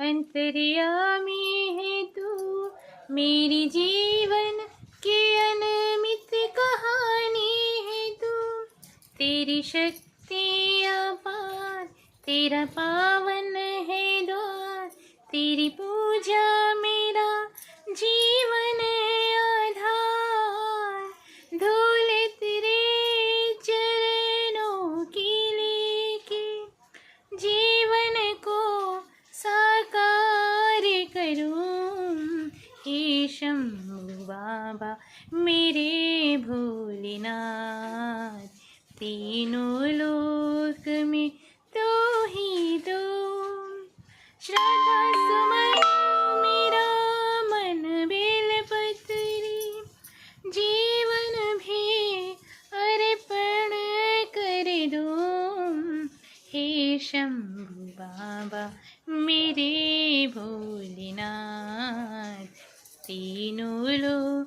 अंतर्यामी है तू, मेरी जीवन की अनमित कहानी है तू। तेरी शक्ति अपार, तेरा पावन है द्वार, तेरी पूजा मेरा जीवन आधार। धूल तेरे चरणों की लेके जीवन को साकार करूं। हे शंभु बाबा मेरे भोलेनाथ, तीनों लोक में तो ही तो। श्रद्धा सुमन मेरा मन बेलपत्री, जीवन भी अर्पण कर दूं। हे शंभु बाबा मेरे भोलेनाथ, तीनों लोक